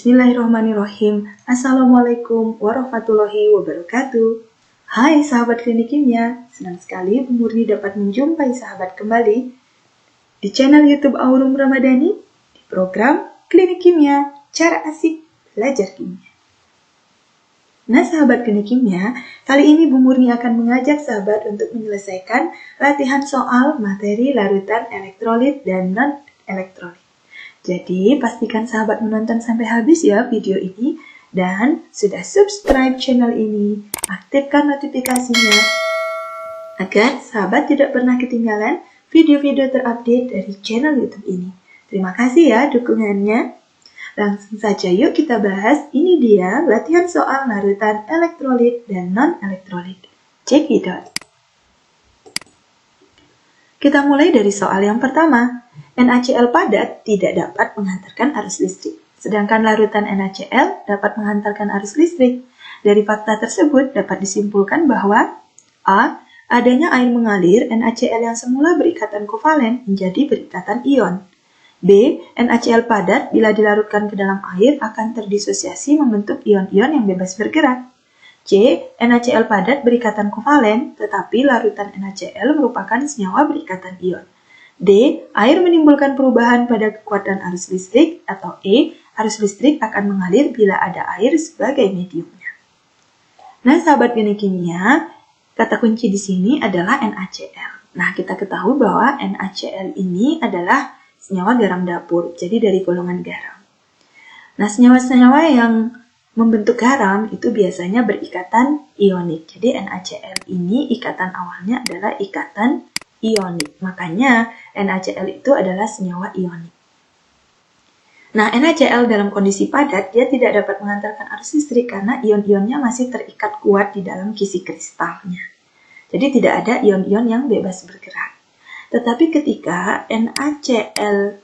Bismillahirrahmanirrahim. Assalamualaikum warahmatullahi wabarakatuh. Hai sahabat klinik kimia, senang sekali Bu Murni dapat menjumpai sahabat kembali di channel YouTube Aurum Ramadhani di program Klinik Kimia, Cara Asik Belajar Kimia. Nah sahabat klinik kimia, kali ini Bu Murni akan mengajak sahabat untuk menyelesaikan latihan soal materi larutan elektrolit dan non-elektrolit. Jadi, pastikan sahabat menonton sampai habis ya video ini. Dan sudah subscribe channel ini, aktifkan notifikasinya agar sahabat tidak pernah ketinggalan video-video terupdate dari channel YouTube ini. Terima kasih ya dukungannya. Langsung saja yuk kita bahas. Ini dia latihan soal larutan elektrolit dan non-elektrolit. Check it out. Kita mulai dari soal yang pertama. NaCl padat tidak dapat menghantarkan arus listrik, sedangkan larutan NaCl dapat menghantarkan arus listrik. Dari fakta tersebut dapat disimpulkan bahwa A. Adanya air mengalir, NaCl yang semula berikatan kovalen menjadi berikatan ion. B. NaCl padat bila dilarutkan ke dalam air akan terdisosiasi membentuk ion-ion yang bebas bergerak. C. NaCl padat berikatan kovalen, tetapi larutan NaCl merupakan senyawa berikatan ion. D. Air menimbulkan perubahan pada kekuatan arus listrik, atau E. Arus listrik akan mengalir bila ada air sebagai mediumnya. Nah, sahabat klinik kimia, kata kunci di sini adalah NaCl. Nah, kita ketahui bahwa NaCl ini adalah senyawa garam dapur, jadi dari golongan garam. Nah, senyawa-senyawa yang membentuk garam itu biasanya berikatan ionik. Jadi NaCl ini ikatan awalnya adalah ikatan ionik. Makanya NaCl itu adalah senyawa ionik. Nah, NaCl dalam kondisi padat dia tidak dapat mengantarkan arus listrik karena ion-ionnya masih terikat kuat di dalam kisi kristalnya. Jadi tidak ada ion-ion yang bebas bergerak. Tetapi ketika NaCl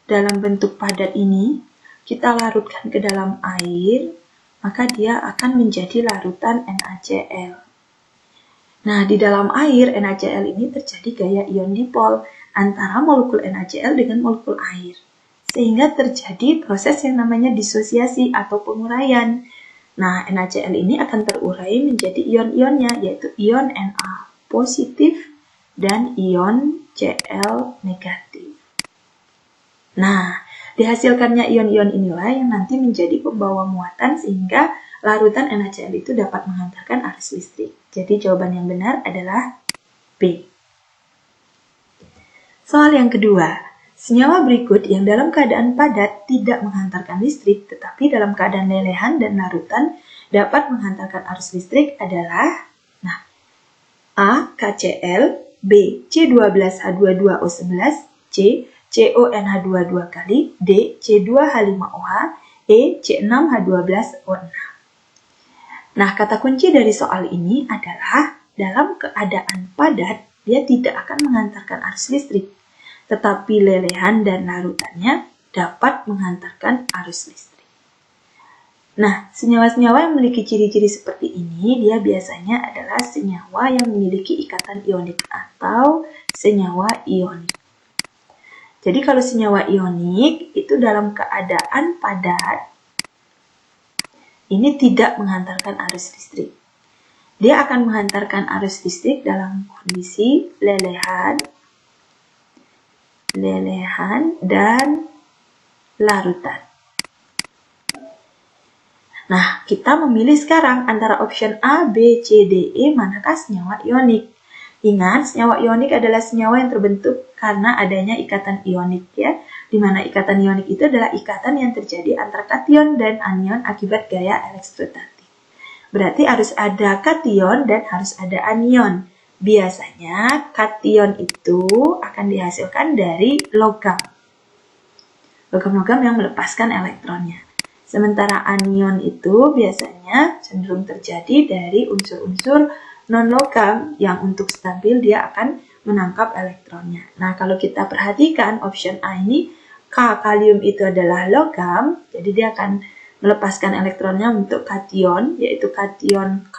dalam bentuk padat ini kita larutkan ke dalam air, maka dia akan menjadi larutan NaCl. Nah, di dalam air, NaCl ini terjadi gaya ion dipol antara molekul NaCl dengan molekul air. Sehingga terjadi proses yang namanya disosiasi atau penguraian. Nah, NaCl ini akan terurai menjadi ion-ionnya, yaitu ion Na positif dan ion Cl negatif. Nah, dihasilkannya ion-ion inilah yang nanti menjadi pembawa muatan sehingga larutan NaCl itu dapat menghantarkan arus listrik. Jadi jawaban yang benar adalah B. Soal yang kedua, senyawa berikut yang dalam keadaan padat tidak menghantarkan listrik, tetapi dalam keadaan lelehan dan larutan dapat menghantarkan arus listrik adalah A. KCl, B. C12H22O11, C. CONH22 kali, D. C2H5OH, E. C6H12O6. Nah, kata kunci dari soal ini adalah dalam keadaan padat, dia tidak akan menghantarkan arus listrik. Tetapi lelehan dan larutannya dapat menghantarkan arus listrik. Nah, senyawa-senyawa yang memiliki ciri-ciri seperti ini, dia biasanya adalah senyawa yang memiliki ikatan ionik atau senyawa ionik. Jadi kalau senyawa ionik itu dalam keadaan padat, ini tidak menghantarkan arus listrik. Dia akan menghantarkan arus listrik dalam kondisi lelehan dan larutan. Nah, kita memilih sekarang antara option A, B, C, D, E, manakah senyawa ionik. Ingat, senyawa ionik adalah senyawa yang terbentuk karena adanya ikatan ionik ya. Di mana ikatan ionik itu adalah ikatan yang terjadi antara kation dan anion akibat gaya elektrostatik. Berarti harus ada kation dan harus ada anion. Biasanya kation itu akan dihasilkan dari logam. Logam-logam yang melepaskan elektronnya. Sementara anion itu biasanya cenderung terjadi dari unsur-unsur non-logam yang untuk stabil dia akan menangkap elektronnya. Nah, kalau kita perhatikan option A ini, kalium itu adalah logam, jadi dia akan melepaskan elektronnya untuk kation, yaitu kation K+,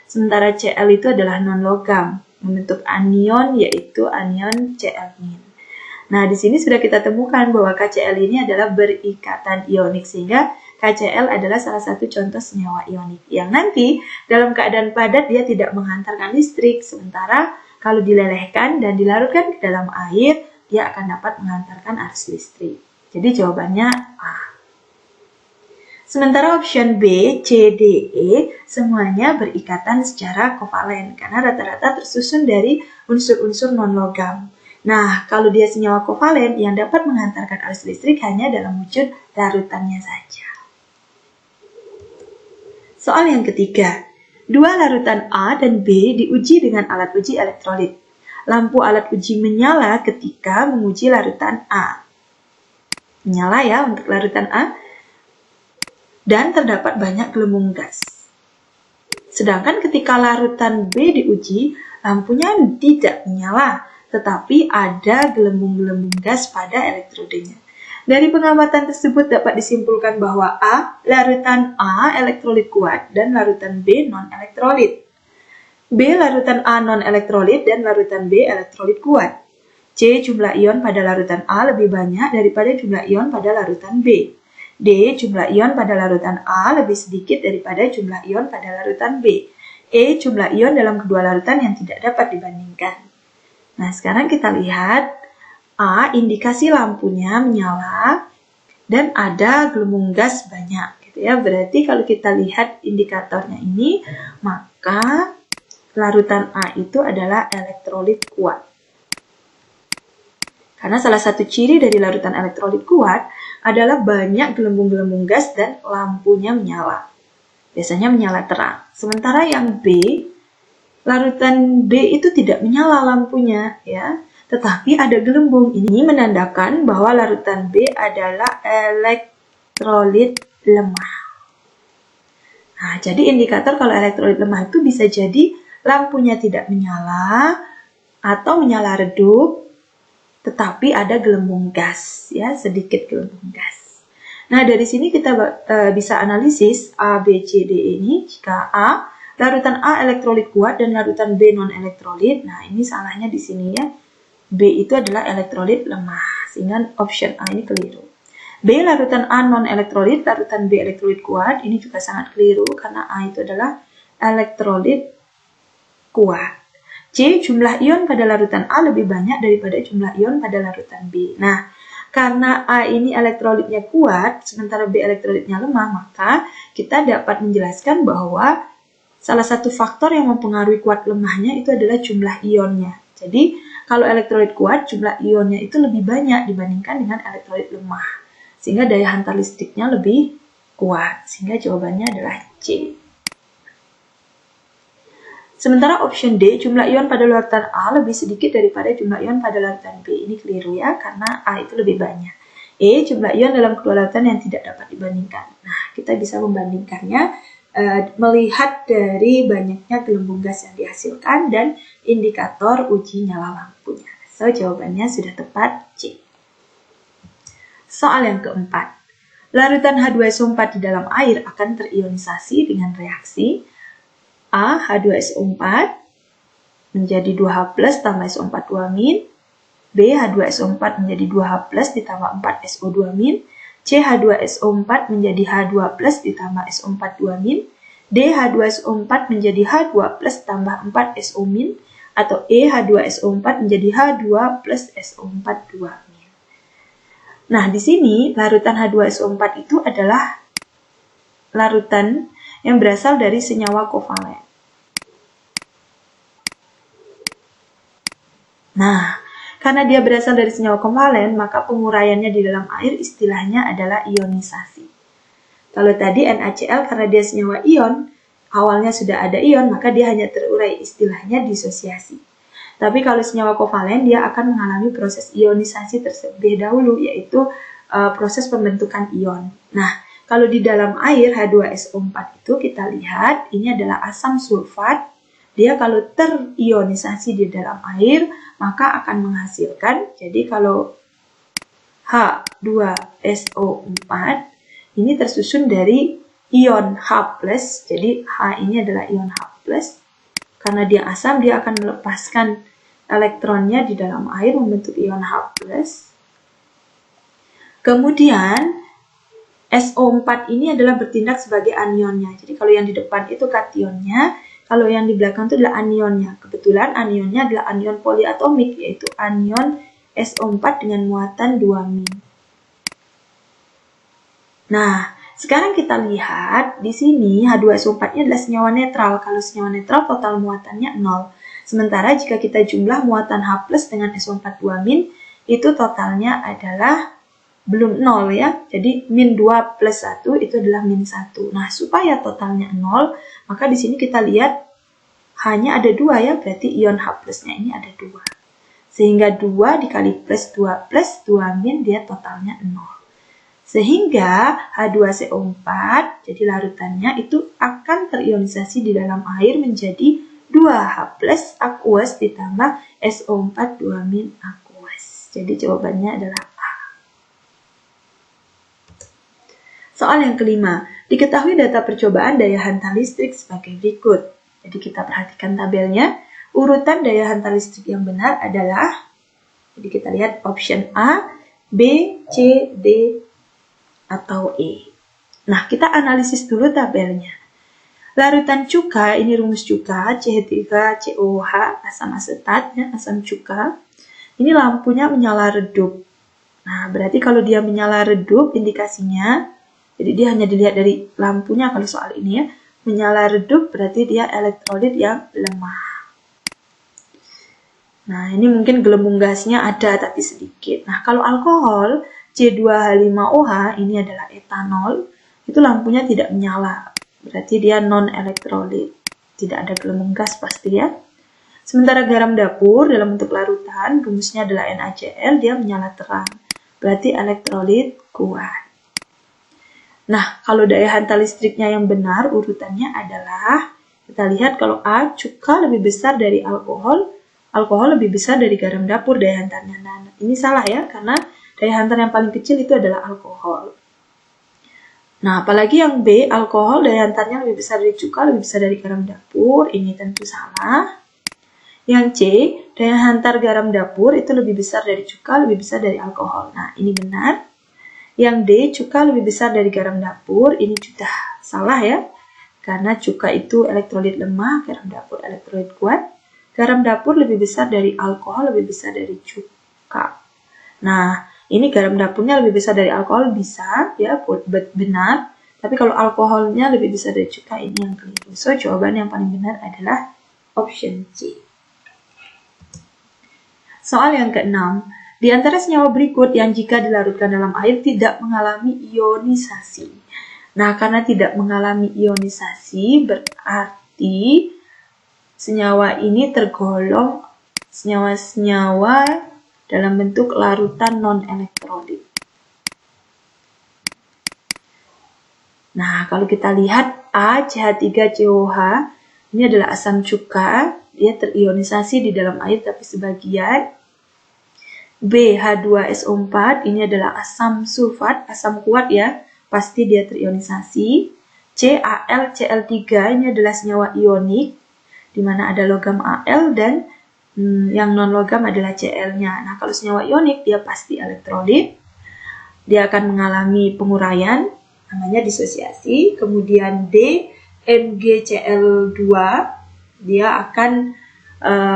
sementara Cl itu adalah non-logam, membentuk anion, yaitu anion Cl-. Nah, di sini sudah kita temukan bahwa KCl ini adalah berikatan ionik, sehingga KCl adalah salah satu contoh senyawa ionik yang nanti dalam keadaan padat dia tidak menghantarkan listrik, sementara kalau dilelehkan dan dilarutkan ke dalam air, dia akan dapat menghantarkan arus listrik. Jadi jawabannya A. Sementara option B, C, D, E semuanya berikatan secara kovalen karena rata-rata tersusun dari unsur-unsur non-logam. Nah, kalau dia senyawa kovalen yang dapat menghantarkan arus listrik hanya dalam wujud larutannya saja. Soal yang ketiga, dua larutan A dan B diuji dengan alat uji elektrolit. Lampu alat uji menyala ketika menguji larutan A. Menyala ya untuk larutan A. Dan terdapat banyak gelembung gas. Sedangkan ketika larutan B diuji, lampunya tidak menyala, tetapi ada gelembung-gelembung gas pada elektrodenya. Dari pengamatan tersebut dapat disimpulkan bahwa A, larutan A elektrolit kuat dan larutan B non-elektrolit. B, larutan A non-elektrolit dan larutan B elektrolit kuat. C, jumlah ion pada larutan A lebih banyak daripada jumlah ion pada larutan B. D, jumlah ion pada larutan A lebih sedikit daripada jumlah ion pada larutan B. E, jumlah ion dalam kedua larutan yang tidak dapat dibandingkan. Nah, sekarang kita lihat A, indikasi lampunya menyala dan ada gelembung gas banyak gitu ya. Berarti kalau kita lihat indikatornya ini, maka larutan A itu adalah elektrolit kuat. Karena salah satu ciri dari larutan elektrolit kuat adalah banyak gelembung-gelembung gas dan lampunya menyala. Biasanya menyala terang. Sementara yang B, larutan B itu tidak menyala lampunya ya, tetapi ada gelembung. Ini menandakan bahwa larutan B adalah elektrolit lemah. Nah, jadi indikator kalau elektrolit lemah itu bisa jadi lampunya tidak menyala atau menyala redup, tetapi ada gelembung gas ya, sedikit gelembung gas. Nah, dari sini kita bisa analisis A, B, C, D ini. Jika A, larutan A elektrolit kuat dan larutan B non-elektrolit. Nah, ini salahnya di sini ya. B itu adalah elektrolit lemah, sehingga option A ini keliru. B, larutan A non-elektrolit, larutan B elektrolit kuat. Ini juga sangat keliru karena A itu adalah elektrolit kuat. C, jumlah ion pada larutan A lebih banyak daripada jumlah ion pada larutan B. Nah, karena A ini elektrolitnya kuat, sementara B elektrolitnya lemah, maka kita dapat menjelaskan bahwa salah satu faktor yang mempengaruhi kuat lemahnya itu adalah jumlah ionnya. Jadi, kalau elektrolit kuat, jumlah ionnya itu lebih banyak dibandingkan dengan elektrolit lemah. Sehingga daya hantar listriknya lebih kuat. Sehingga jawabannya adalah C. Sementara option D, jumlah ion pada larutan A lebih sedikit daripada jumlah ion pada larutan B. Ini keliru ya, karena A itu lebih banyak. E, jumlah ion dalam kedua larutan yang tidak dapat dibandingkan. Nah, kita bisa membandingkannya melihat dari banyaknya gelembung gas yang dihasilkan dan indikator uji nyala lampunya. So, jawabannya sudah tepat C. Soal yang keempat. Larutan H2SO4 di dalam air akan terionisasi dengan reaksi A, H2SO4 menjadi 2H plus tambah SO4 2-, B, H2SO4 menjadi 2H plus ditambah 4SO2-, C, H2SO4 menjadi H2 plus ditambah SO4 2-, D, H2SO4 menjadi H2 plus tambah 4SO-, atau E, H2SO4 menjadi H2 plus SO4 2-. Nah, di sini larutan H2SO4 itu adalah larutan yang berasal dari senyawa kovalen. Nah, karena dia berasal dari senyawa kovalen, maka penguraiannya di dalam air istilahnya adalah ionisasi. Kalau tadi NaCl karena dia senyawa ion, awalnya sudah ada ion, maka dia hanya terurai, istilahnya disosiasi. Tapi kalau senyawa kovalen, dia akan mengalami proses ionisasi terlebih dahulu, yaitu proses pembentukan ion. Nah, kalau di dalam air H2SO4 itu kita lihat ini adalah asam sulfat. Dia kalau terionisasi di dalam air maka akan menghasilkan, jadi kalau H2SO4 ini tersusun dari ion H+, jadi H ini adalah ion H+. Karena dia asam, dia akan melepaskan elektronnya di dalam air membentuk ion H+. Kemudian SO4 ini adalah bertindak sebagai anionnya. Jadi kalau yang di depan itu kationnya, kalau yang di belakang itu adalah anionnya. Kebetulan anionnya adalah anion poliatomik, yaitu anion SO4 dengan muatan 2-min. Nah, sekarang kita lihat di sini H2SO4-nya adalah senyawa netral. Kalau senyawa netral total muatannya 0. Sementara jika kita jumlah muatan H+ dengan SO4 2-min, itu totalnya adalah belum 0 ya. Jadi min 2 plus 1 itu adalah min 1. Nah, supaya totalnya 0, maka di sini kita lihat hanya ada 2 ya, berarti ion H+-nya ini ada 2. Sehingga 2 dikali plus 2 min dia totalnya 0. Sehingga H2CO4, jadi larutannya itu akan terionisasi di dalam air menjadi 2H+ aqueous ditambah SO4 2-min aqueous. Jadi jawabannya adalah A. Soal yang kelima, diketahui data percobaan daya hantar listrik sebagai berikut. Jadi kita perhatikan tabelnya. Urutan daya hantar listrik yang benar adalah, jadi kita lihat option A, B, C, D, atau E. Nah, kita analisis dulu tabelnya. Larutan cuka, ini rumus cuka, CH3COH, asam asetat, ya, asam cuka. Ini lampunya menyala redup. Nah, berarti kalau dia menyala redup, indikasinya, jadi dia hanya dilihat dari lampunya kalau soal ini ya, menyala redup berarti dia elektrolit yang lemah. Nah, ini mungkin gelembung gasnya ada tapi sedikit. Nah, kalau alkohol, C2H5OH ini adalah etanol, itu lampunya tidak menyala, berarti dia non-elektrolit, tidak ada gelembung gas pasti ya. Sementara garam dapur dalam bentuk larutan, rumusnya adalah NaCl, dia menyala terang, berarti elektrolit kuat. Nah, kalau daya hantar listriknya yang benar, urutannya adalah, kita lihat kalau A, cuka lebih besar dari alkohol, alkohol lebih besar dari garam dapur daya hantarnya. Nah, ini salah ya, karena daya hantar yang paling kecil itu adalah alkohol. Nah, apalagi yang B, alkohol daya hantarnya lebih besar dari cuka, lebih besar dari garam dapur. Ini tentu salah. Yang C, daya hantar garam dapur itu lebih besar dari cuka, lebih besar dari alkohol. Nah, ini benar. Yang D, cuka lebih besar dari garam dapur. Ini sudah salah ya. Karena cuka itu elektrolit lemah, garam dapur elektrolit kuat. Garam dapur lebih besar dari alkohol, lebih besar dari cuka. Nah, ini garam dapurnya lebih besar dari alkohol bisa ya, benar. Tapi kalau alkoholnya lebih besar dari cuka, ini yang keliru. So, jawaban yang paling benar adalah option C. Soal yang keenam, di antara senyawa berikut yang jika dilarutkan dalam air tidak mengalami ionisasi. Nah, karena tidak mengalami ionisasi berarti senyawa ini tergolong senyawa-senyawa dalam bentuk larutan non-elektrolit. Nah, kalau kita lihat A, CH3COH, ini adalah asam cuka, dia terionisasi di dalam air tapi sebagian. B, H2SO4, ini adalah asam sulfat, asam kuat ya, pasti dia terionisasi. C, Al, Cl3, ini adalah senyawa ionik, di mana ada logam Al dan yang non-logam adalah Cl-nya. Nah, kalau senyawa ionik, dia pasti elektrolit. Dia akan mengalami penguraian, namanya disosiasi. Kemudian D, MgCl2, dia akan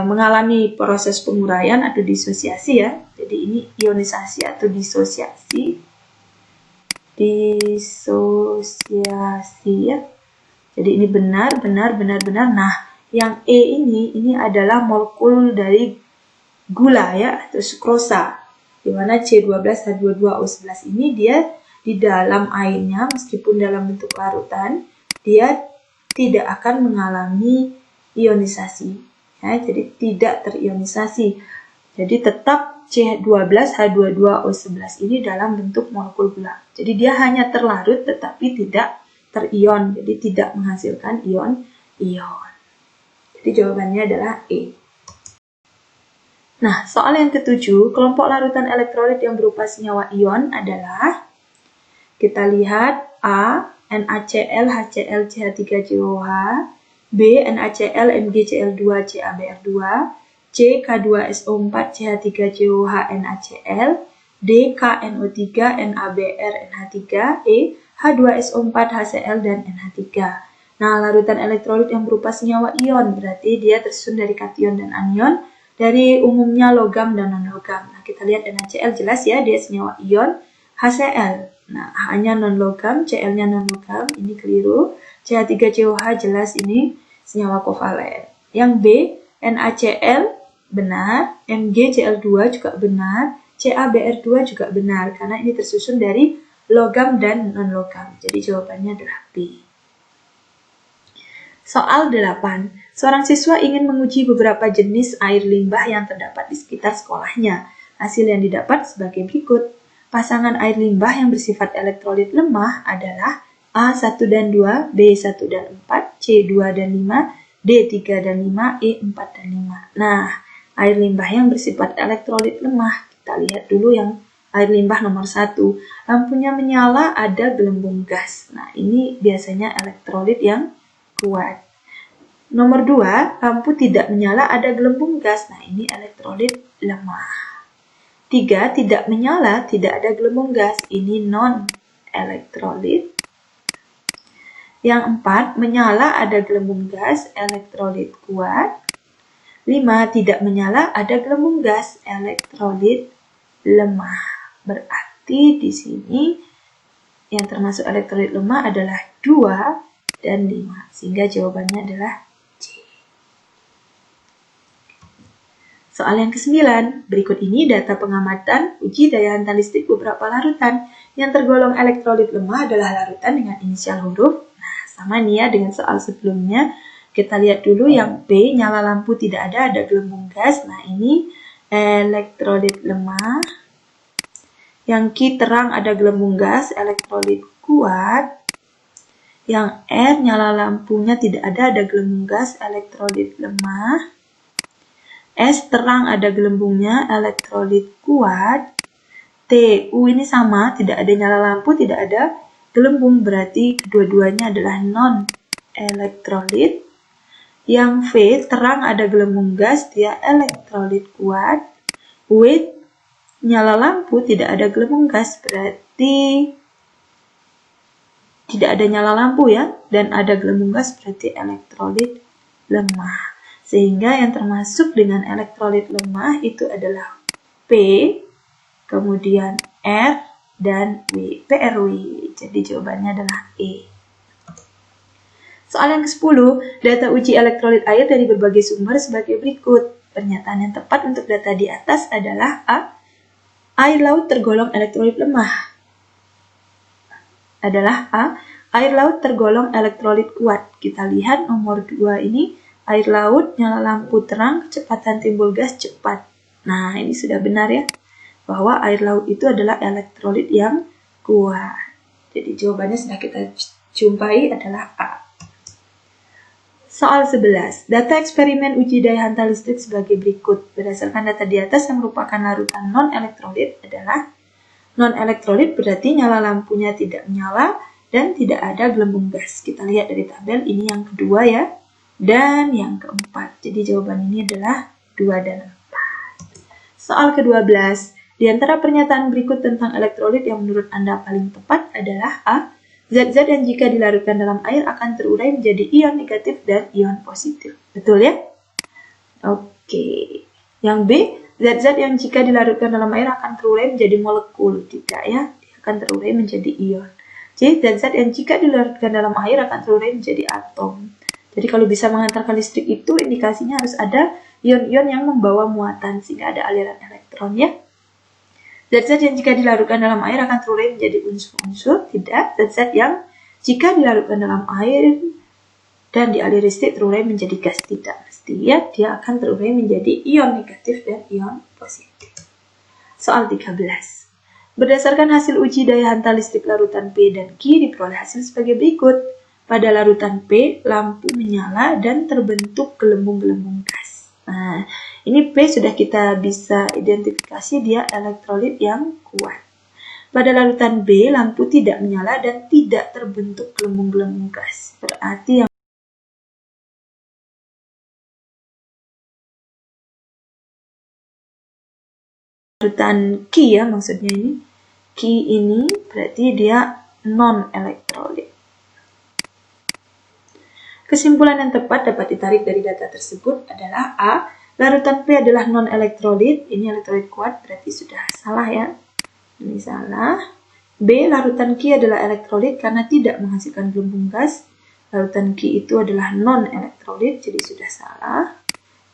mengalami proses penguraian atau disosiasi ya. Jadi ini ionisasi atau disosiasi. Disosiasi ya. Jadi ini benar. Nah, yang E ini adalah molekul dari gula ya, atau sukrosa, di mana C12H22O11 ini dia di dalam airnya, meskipun dalam bentuk larutan, dia tidak akan mengalami ionisasi ya, jadi tidak terionisasi. Jadi tetap C12H22O11 ini dalam bentuk molekul gula. Jadi dia hanya terlarut tetapi tidak terion, jadi tidak menghasilkan ion. Jadi jawabannya adalah E. Nah, soal yang ketujuh, kelompok larutan elektrolit yang berupa senyawa ion adalah, kita lihat A, NaCl, HCl, CH3COH, B, NaCl, MgCl2, CaBr2, C, K2SO4, CH3COH, NaCl, DKNO3, NaBr, NH3, E, H2SO4, HCl, dan NH3. Nah, larutan elektrolit yang berupa senyawa ion, berarti dia tersusun dari kation dan anion, dari umumnya logam dan non-logam. Nah, kita lihat NaCl jelas ya, dia senyawa ion. HCl, nah H-nya non-logam, Cl-nya non-logam, ini keliru. CH3COH jelas ini senyawa kovalen. Yang B, NaCl, benar. MgCl2 juga benar. CaBr2 juga benar, karena ini tersusun dari logam dan non-logam. Jadi jawabannya adalah B. Soal 8. Seorang siswa ingin menguji beberapa jenis air limbah yang terdapat di sekitar sekolahnya. Hasil yang didapat sebagai berikut. Pasangan air limbah yang bersifat elektrolit lemah adalah A1 dan 2, B1 dan 4, C2 dan 5, D3 dan 5, E4 dan 5. Nah, air limbah yang bersifat elektrolit lemah. Kita lihat dulu yang air limbah nomor 1. Lampunya menyala, ada gelembung gas. Nah, ini biasanya elektrolit yang kuat. Nomor 2, lampu tidak menyala, ada gelembung gas. Nah, ini elektrolit lemah. 3, tidak menyala, tidak ada gelembung gas. Ini non-elektrolit. Yang 4, menyala, ada gelembung gas, elektrolit kuat. 5, tidak menyala, ada gelembung gas, elektrolit lemah. Berarti di sini yang termasuk elektrolit lemah adalah 2 dan 5. Sehingga jawabannya adalah C. Soal yang ke-9, berikut ini data pengamatan uji daya hantar listrik beberapa larutan. Yang tergolong elektrolit lemah adalah larutan dengan inisial huruf. Nah, sama nih ya dengan soal sebelumnya. Kita lihat dulu yang B, nyala lampu tidak ada gelembung gas. Nah, ini elektrolit lemah. Yang Q, terang ada gelembung gas, elektrolit kuat. Yang R, nyala lampunya tidak ada gelembung gas, elektrolit lemah. S, terang ada gelembungnya, elektrolit kuat. T, U ini sama, tidak ada nyala lampu, tidak ada gelembung, berarti kedua-duanya adalah non-elektrolit. Yang V, terang ada gelembung gas, dia elektrolit kuat. W, nyala lampu, tidak ada gelembung gas, berarti tidak ada nyala lampu ya, dan ada gelembung gas, berarti elektrolit lemah. Sehingga yang termasuk dengan elektrolit lemah itu adalah P, kemudian R, dan W, PRW. Jadi jawabannya adalah E. Soal yang ke-10, data uji elektrolit air dari berbagai sumber sebagai berikut. Pernyataan yang tepat untuk data di atas adalah A. Air laut tergolong elektrolit lemah. Adalah A. Air laut tergolong elektrolit kuat. Kita lihat nomor 2 ini. Air laut, nyala lampu terang, kecepatan timbul gas cepat. Nah, ini sudah benar ya. Bahwa air laut itu adalah elektrolit yang kuat. Jadi jawabannya sudah kita jumpai adalah A. Soal 11. Data eksperimen uji daya hantar listrik sebagai berikut. Berdasarkan data di atas yang merupakan larutan non-elektrolit adalah non-elektrolit berarti nyala lampunya tidak menyala dan tidak ada gelembung gas. Kita lihat dari tabel ini yang kedua ya. Dan yang keempat. Jadi jawaban ini adalah 2 dan 4. Soal ke-12. Di antara pernyataan berikut tentang elektrolit yang menurut Anda paling tepat adalah A. Zat-zat yang jika dilarutkan dalam air akan terurai menjadi ion negatif dan ion positif. Betul ya? Oke. Yang B. Zat-zat yang jika dilarutkan dalam air akan terurai menjadi molekul. Tidak ya. Dia akan terurai menjadi ion. C. Zat-zat yang jika dilarutkan dalam air akan terurai menjadi atom. Jadi kalau bisa mengantarkan listrik itu indikasinya harus ada ion-ion yang membawa muatan sehingga ada aliran elektron ya. Zat-zat yang jika dilarutkan dalam air akan terurai menjadi unsur-unsur. Tidak. Zat-zat yang jika dilarutkan dalam air dan dialiri listrik terurai menjadi gas. Tidak mesti ya. Dia akan terurai menjadi ion negatif dan ion positif. Soal 13. Berdasarkan hasil uji daya hantar listrik larutan P dan Q diperoleh hasil sebagai berikut. Pada larutan P, lampu menyala dan terbentuk gelembung-gelembung gas. Nah, ini P sudah kita bisa identifikasi dia elektrolit yang kuat. Pada larutan B, lampu tidak menyala dan tidak terbentuk gelembung-gelembung gas. Berarti yang larutan Ki ya, maksudnya ini. Ki ini berarti dia non-elektrolit. Kesimpulan yang tepat dapat ditarik dari data tersebut adalah A. Larutan P adalah non-elektrolit. Ini elektrolit kuat, berarti sudah salah ya. Ini salah. B. Larutan Ki adalah elektrolit karena tidak menghasilkan gelembung gas. Larutan Ki itu adalah non-elektrolit, jadi sudah salah.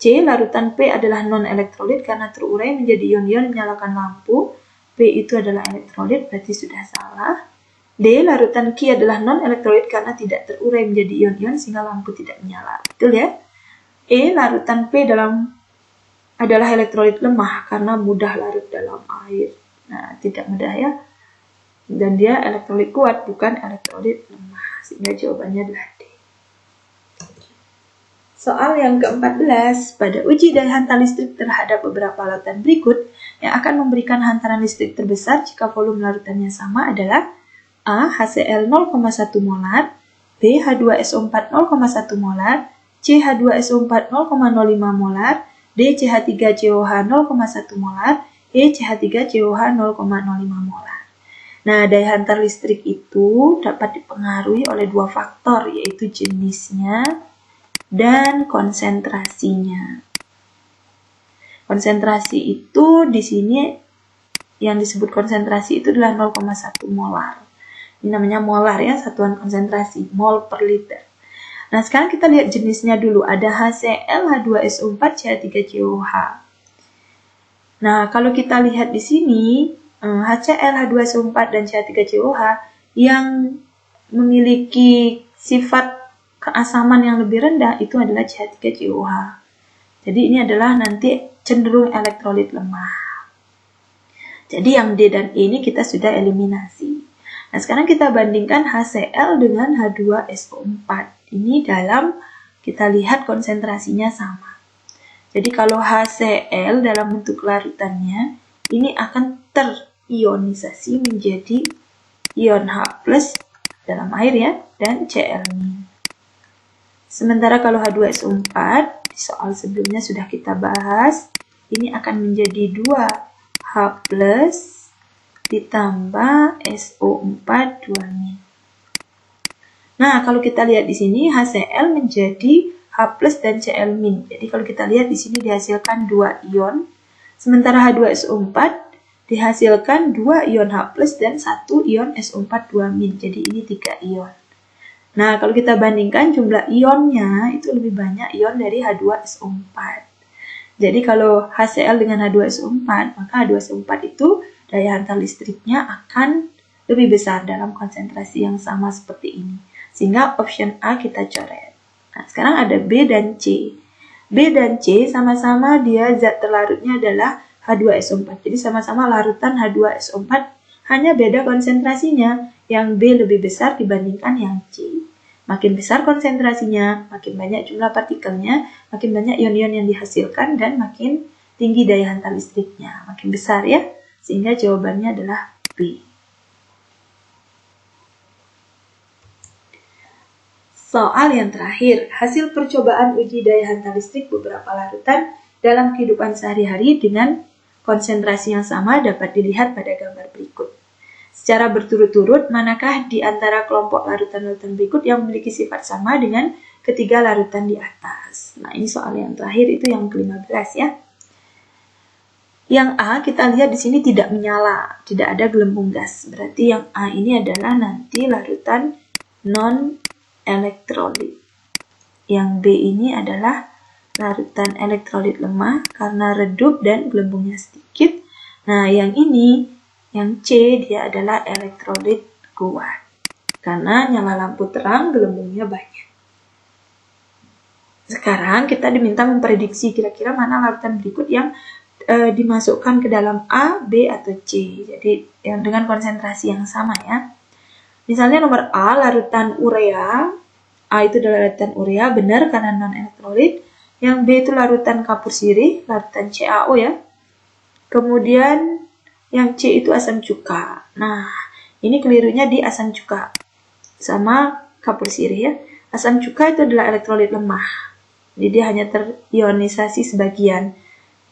C. Larutan P adalah non-elektrolit karena terurai menjadi ion-ion menyalakan lampu. P itu adalah elektrolit, berarti sudah salah. D. Larutan Ki adalah non-elektrolit karena tidak terurai menjadi ion-ion sehingga lampu tidak menyala. Betul ya? E. Larutan P adalah elektrolit lemah karena mudah larut dalam air. Nah, tidak mudah ya. Dan dia elektrolit kuat, bukan elektrolit lemah. Sehingga jawabannya adalah D. Soal yang ke-14, pada uji daya hantar listrik terhadap beberapa larutan berikut yang akan memberikan hantaran listrik terbesar jika volume larutannya sama adalah A. HCl 0,1 molar, B. H2SO4 0,1 molar, C. H2SO4 0,05 molar, D. CH3COH 0,1 molar, E. CH3COH 0,05 molar. Nah, daya hantar listrik itu dapat dipengaruhi oleh dua faktor, yaitu jenisnya dan konsentrasinya. Konsentrasi itu di sini yang disebut konsentrasi itu adalah 0,1 molar. Ini namanya molar ya, satuan konsentrasi, mol per liter. Nah, sekarang kita lihat jenisnya dulu. Ada HCl, H2SO4, CH3COH. Nah, kalau kita lihat di sini, HCl, H2SO4, dan CH3COH yang memiliki sifat keasaman yang lebih rendah itu adalah CH3COH. Jadi ini adalah nanti cenderung elektrolit lemah. Jadi yang D dan E ini kita sudah eliminasi. Nah, sekarang kita bandingkan HCl dengan H2SO4. Ini dalam kita lihat konsentrasinya sama. Jadi kalau HCl dalam bentuk larutannya ini akan terionisasi menjadi ion H+ dalam air ya, dan Cl-. Sementara kalau H2SO4, di soal sebelumnya sudah kita bahas, ini akan menjadi 2H+ ditambah SO4 2-. Nah, kalau kita lihat di sini HCl menjadi H+ dan Cl-. Jadi kalau kita lihat di sini dihasilkan 2 ion, sementara H2SO4 dihasilkan 2 ion H+ dan 1 ion SO4 2-. Jadi ini 3 ion. Nah, kalau kita bandingkan jumlah ionnya itu lebih banyak ion dari H2SO4. Jadi kalau HCl dengan H2SO4, maka H2SO4 itu daya hantar listriknya akan lebih besar dalam konsentrasi yang sama seperti ini. Sehingga option A kita coret. Nah, sekarang ada B dan C. B dan C sama-sama dia zat terlarutnya adalah H2SO4. Jadi sama-sama larutan H2SO4, hanya beda konsentrasinya. Yang B lebih besar dibandingkan yang C. Makin besar konsentrasinya, makin banyak jumlah partikelnya, makin banyak ion-ion yang dihasilkan, dan makin tinggi daya hantar listriknya. Makin besar ya, sehingga jawabannya adalah B. Soal yang terakhir, hasil percobaan uji daya hantar listrik beberapa larutan dalam kehidupan sehari-hari dengan konsentrasi yang sama dapat dilihat pada gambar berikut. Secara berturut-turut, manakah di antara kelompok larutan-larutan berikut yang memiliki sifat sama dengan ketiga larutan di atas? Nah, ini soal yang terakhir, itu yang ke-15 ya. Yang A kita lihat di sini tidak menyala, tidak ada gelembung gas. Berarti yang A ini adalah nanti larutan non-elektrolit. Yang B ini adalah larutan elektrolit lemah karena redup dan gelembungnya sedikit. Nah, yang ini, yang C, dia adalah elektrolit kuat. Karena nyala lampu terang, gelembungnya banyak. Sekarang kita diminta memprediksi kira-kira mana larutan berikut yang dimasukkan ke dalam A, B, atau C. Jadi yang dengan konsentrasi yang sama ya. Misalnya nomor A, larutan urea. A itu adalah larutan urea, benar karena non-elektrolit. Yang B itu larutan kapur sirih, larutan CaO ya. Kemudian yang C itu asam cuka. Nah, ini kelirunya di asam cuka sama kapur sirih ya. Asam cuka itu adalah elektrolit lemah. Jadi dia hanya terionisasi sebagian.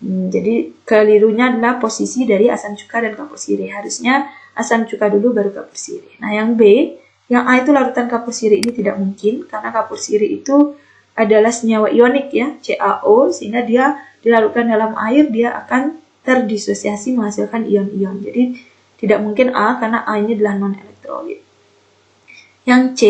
Jadi kelirunya adalah posisi dari asam cuka dan kapur sirih. Harusnya asam cuka dulu baru kapur sirih. Nah yang B, yang A itu larutan kapur sirih ini tidak mungkin karena kapur sirih itu adalah senyawa ionik ya, CaO, sehingga dia dilarutkan dalam air dia akan terdisosiasi menghasilkan ion-ion. Jadi tidak mungkin A karena A ini adalah non elektrolit. Yang C,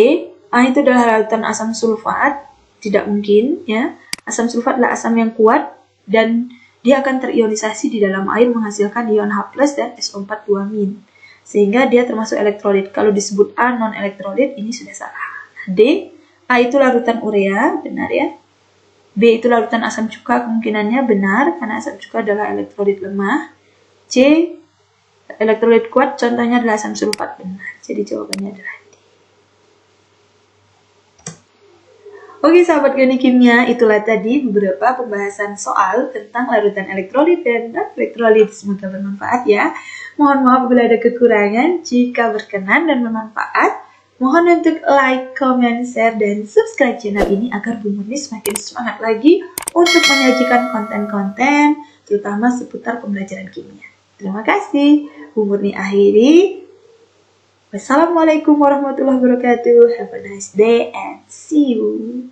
A itu adalah larutan asam sulfat, tidak mungkin ya. Asam sulfat adalah asam yang kuat dan dia akan terionisasi di dalam air menghasilkan ion H+ dan SO4 2-. Sehingga dia termasuk elektrolit. Kalau disebut A non elektrolit ini sudah salah. D, A itu larutan urea, benar ya. B itu larutan asam cuka, kemungkinannya benar karena asam cuka adalah elektrolit lemah. C, elektrolit kuat, contohnya adalah asam sulfat, benar. Jadi jawabannya adalah D. Oke sahabat teknik kimia, itulah tadi beberapa pembahasan soal tentang larutan elektrolit dan non-elektrolit. Semoga bermanfaat ya. Mohon maaf bila ada kekurangan. Jika berkenan dan bermanfaat, mohon untuk like, comment, share, dan subscribe channel ini agar Bu Murni semakin semangat lagi untuk menyajikan konten-konten terutama seputar pembelajaran kimia. Terima kasih. Bu Murni akhiri. Wassalamualaikum warahmatullahi wabarakatuh. Have a nice day and see you.